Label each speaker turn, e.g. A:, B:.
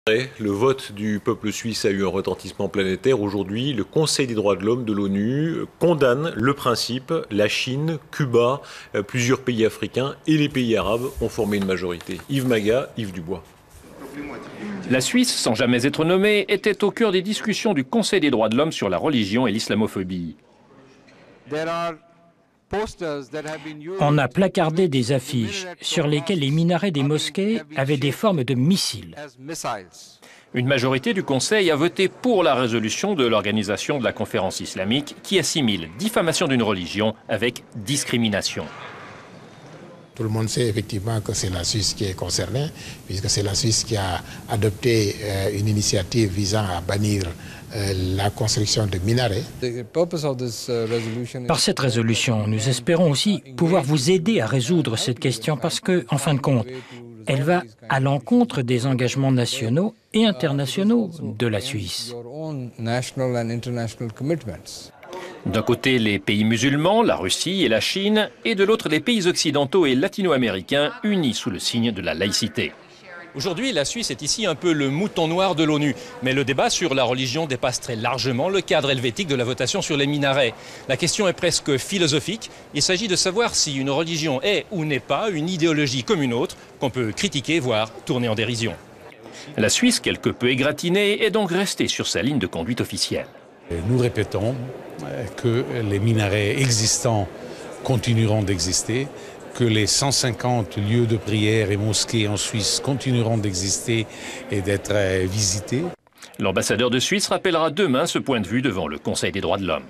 A: Le vote du peuple suisse a eu un retentissement planétaire. Aujourd'hui, le Conseil des droits de l'homme de l'ONU condamne le principe. La Chine, Cuba, plusieurs pays africains et les pays arabes ont formé une majorité. Yves Maga, Yves Dubois.
B: La Suisse, sans jamais être nommée, était au cœur des discussions du Conseil des droits de l'homme sur la religion et l'islamophobie.
C: On a placardé des affiches sur lesquelles les minarets des mosquées avaient des formes de missiles.
B: Une majorité du Conseil a voté pour la résolution de l'Organisation de la Conférence islamique qui assimile diffamation d'une religion avec discrimination.
D: Tout le monde sait effectivement que c'est la Suisse qui est concernée, puisque c'est la Suisse qui a adopté une initiative visant à bannir la construction de minarets.
C: Par cette résolution, nous espérons aussi pouvoir vous aider à résoudre cette question parce que, en fin de compte, elle va à l'encontre des engagements nationaux et internationaux de la Suisse.
B: D'un côté, les pays musulmans, la Russie et la Chine, et de l'autre, les pays occidentaux et latino-américains unis sous le signe de la laïcité. Aujourd'hui, la Suisse est ici un peu le mouton noir de l'ONU. Mais le débat sur la religion dépasse très largement le cadre helvétique de la votation sur les minarets. La question est presque philosophique. Il s'agit de savoir si une religion est ou n'est pas une idéologie comme une autre qu'on peut critiquer, voire tourner en dérision. La Suisse, quelque peu égratignée, est donc restée sur sa ligne de conduite officielle.
E: Nous répétons que les minarets existants continueront d'exister, que les 150 lieux de prière et mosquées en Suisse continueront d'exister et d'être visités.
B: L'ambassadeur de Suisse rappellera demain ce point de vue devant le Conseil des droits de l'homme.